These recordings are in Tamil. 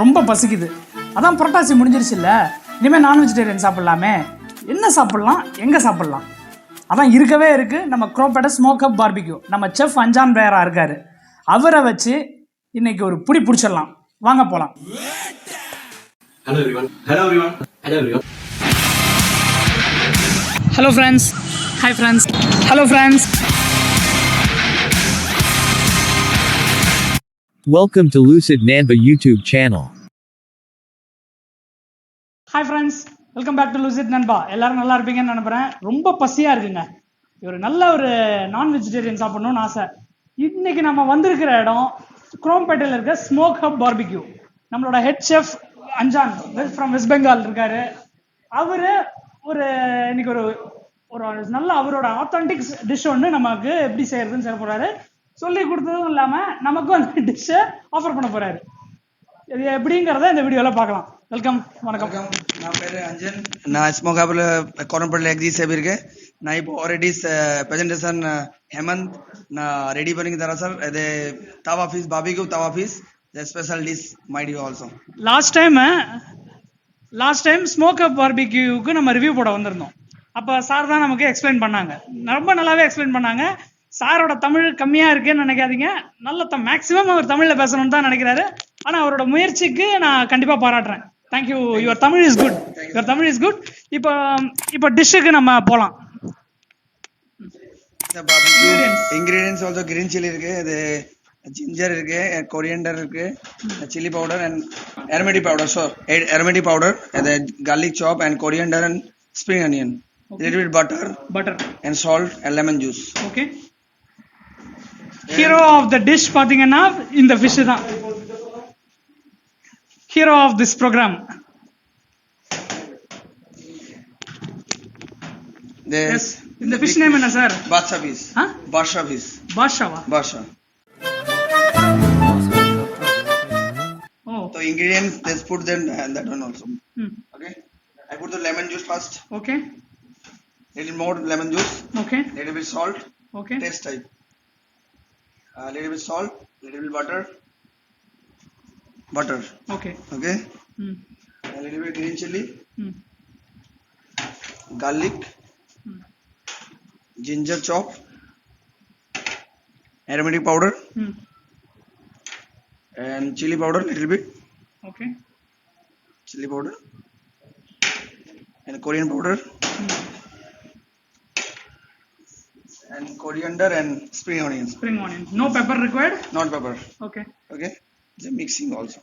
ரொம்ப பசிக்குது. அதான் புரட்டாசி முடிஞ்சிருச்சுல்ல, இனிமேல் நான் வெஜிடேரியன் சாப்பிட்லாமே. என்ன சாப்பிட்லாம், எங்கே சாப்பிட்லாம்? அதான் இருக்கவே இருக்குது நம்ம குரோம்பேட்டை ஸ்மோக் அப் பார்பிக்யூ. நம்ம செஃப் அஞ்சான் பேரா இருக்கார். அவரை வச்சு இன்னைக்கு ஒரு புடி பிடிச்சிடலாம். வாங்க போகலாம். Hello everyone. Hello everyone. Hello everyone. Hello friends. Hi friends. Hello friends. Welcome to Lucid Nanba YouTube channel. Hi friends, welcome back to Lucid Nanba. எல்லாரும் நல்லா இருப்பீங்கன்னு நினைக்கிறேன். ரொம்ப பசியாக இருக்குங்க. ஒரு நல்ல ஒரு நான் வெஜிடேரியன் சாப்பிடணும்னு ஆசை. இன்னைக்கு நம்ம வந்திருக்கிற இடம் குரோம்பேட்டையில் இருக்க ஸ்மோக் ஹப் பார்பிக்யூ. நம்மளோட head chef Anjaan from west Bengal இருக்காரு. அவரு ஒரு இன்னைக்கு ஒரு ஒரு நல்ல அவரோட ஆத்தென்டிக் டிஷ் ஒன்று நமக்கு எப்படி செய்யறதுன்னு செய்ய போறாரு. சொல்லி கொடுத்ததும் இல்லாம நமக்கும் அந்த டிஷ்ஷை ஆஃபர் பண்ண போறாரு. இது எப்படிங்கிறத இந்த வீடியோல பார்க்கலாம். வெல்கம். வணக்கம். நான் பேரு அஞ்சன். நான் ஸ்மோக் ஹப்ல கோரம்பேட்ல எக்ஸிஸ்ட் இருக்கேன். நான் இப்போ ஆல்ரெடி பிரசன்டேஷன் ஹேமந்த் நான் ரெடி பண்ணி தரேன் சார். இது tawa fish barbecue tawa fish special dish my due also. Last time smoke up பார்பிக்யூக்கு நம்ம ரிவ்யூ போட வந்திருந்தோம். அப்போ சார் தான் நமக்கு எக்ஸ்பிளைன் பண்ணாங்க. ரொம்ப நல்லாவே எக்ஸ்பிளைன் பண்ணாங்க. சாரோட தமிழ் கம்மியா இருக்குன்னு நினைக்காதீங்க. நல்ல மேக்ஸிமம் அவர் தமிழ்ல பேசணும்னு தான் நினைக்கிறாரு. ஆனா அவரோட முயற்சிக்கு நான் கண்டிப்பா பாராட்டுறேன். Thank you. Your Tamil is good. Your Tamil is good. இப்போ டிஷ்ஷுக்கு நம்ம போலாம். இன்கிரீடியன்ஸ் ஆல்சோ கிரீன் சில்லி இருக்கு, இது ஜிஞ்சர் இருக்கு, கொரியண்டர் இருக்கு, chilli powder and aromatic powder. So aromatic powder, the garlic chop and coriander and spring onion. Okay. Little bit butter and salt and lemon juice. Okay. Hero of the dish பாத்தீங்கன்னா இந்த fish தான். Hero of this program. Yes. இந்த fish name என்ன sir? Badsha fish. Huh? Badsha fish. பாஷாவா? Badsha. Oh. So ingredients, let's put them that one also. Hmm. Okay. I put the lemon juice first. Okay. Little more lemon juice. Okay. Little bit salt. Okay. Taste type. Little bit salt. Little bit butter. Okay. Okay. Hmm. A little bit green chili. Hmm. Garlic. Ginger chop. Aromatic powder. Hmm. And chili powder little bit. Okay. Chili powder. And Korean powder. And coriander and spring onions. Spring onion. No pepper required? Not pepper. Okay. Okay. The mixing also.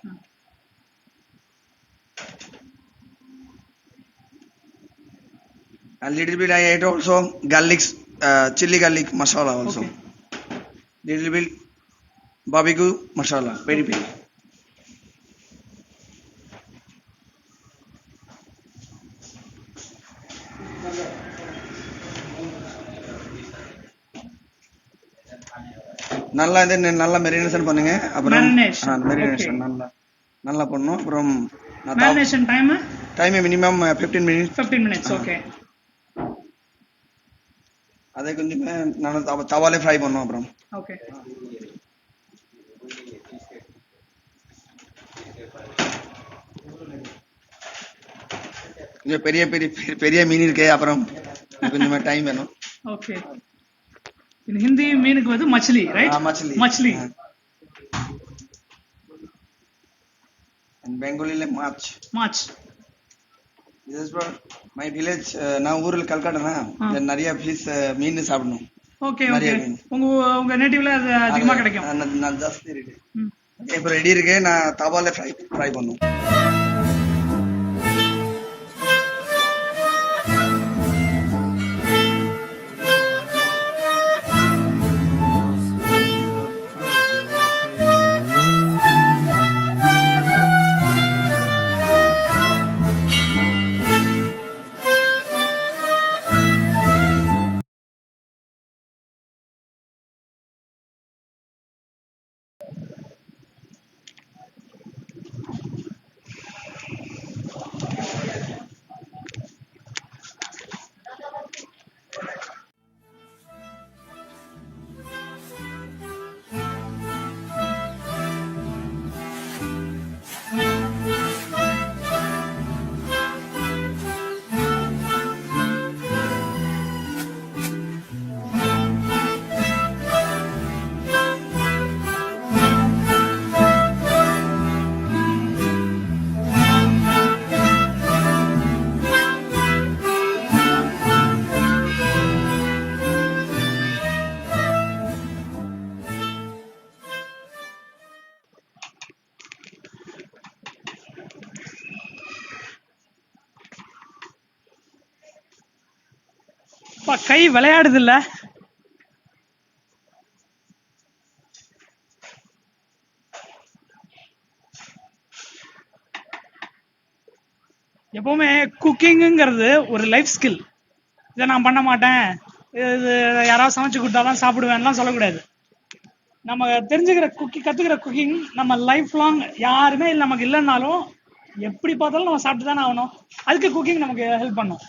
A little bit I add also garlic, chili garlic masala also. Okay. Little bit barbecue masala, peri peri. நல்லா இது நல்லா மெரினேஷன் பண்ணுங்க. அப்புறம் மெரினேஷன் நல்லா பண்ணனும். அப்புறம் marination time minimum 15 minutes. 15 minutes. Okay. அதை கொஞ்சம் நான் தவாலே ஃப்ரை பண்ணனும். அப்புறம் ஓகே. கொஞ்சம் பெரிய பெரிய பெரிய மீன் இருக்கு. அப்புறம் கொஞ்சம் டைம் வேணும். ஓகே. In Hindi மீனுக்கு வந்து மச்லி, right? மச்லி. And Bengali le much. This is for my village. நான் ஊர்ல கல்கட்டா நிறைய ஃபிஷ் மீன் சாப்பிடணும். Okay okay. உங்க நேட்டிவ்ல அது அதிகமா கிடைக்கும். நான் ஜாஸ்தி இருக்கு. இப்போ ரெடி இருக்கு. நான் தவால ஃப்ரை பண்ணும். கை விளையாடுது இல்ல. எப்பவுமே குக்கிங்கிறது ஒரு லைஃப் ஸ்கில். இதை நான் பண்ண மாட்டேன், இது யாராவது சமைச்சு கொடுத்தாதான் சாப்பிடுவேன்லாம் சொல்லக்கூடாது. நம்ம கத்துக்கிற குக்கிங் நம்ம லைஃப் லாங் யாருமே நமக்கு இல்லைன்னாலும் எப்படி பார்த்தாலும் நம்ம சாப்பிட்டு தானே ஆகணும். அதுக்கு குக்கிங் நமக்கு ஹெல்ப் பண்ணும்.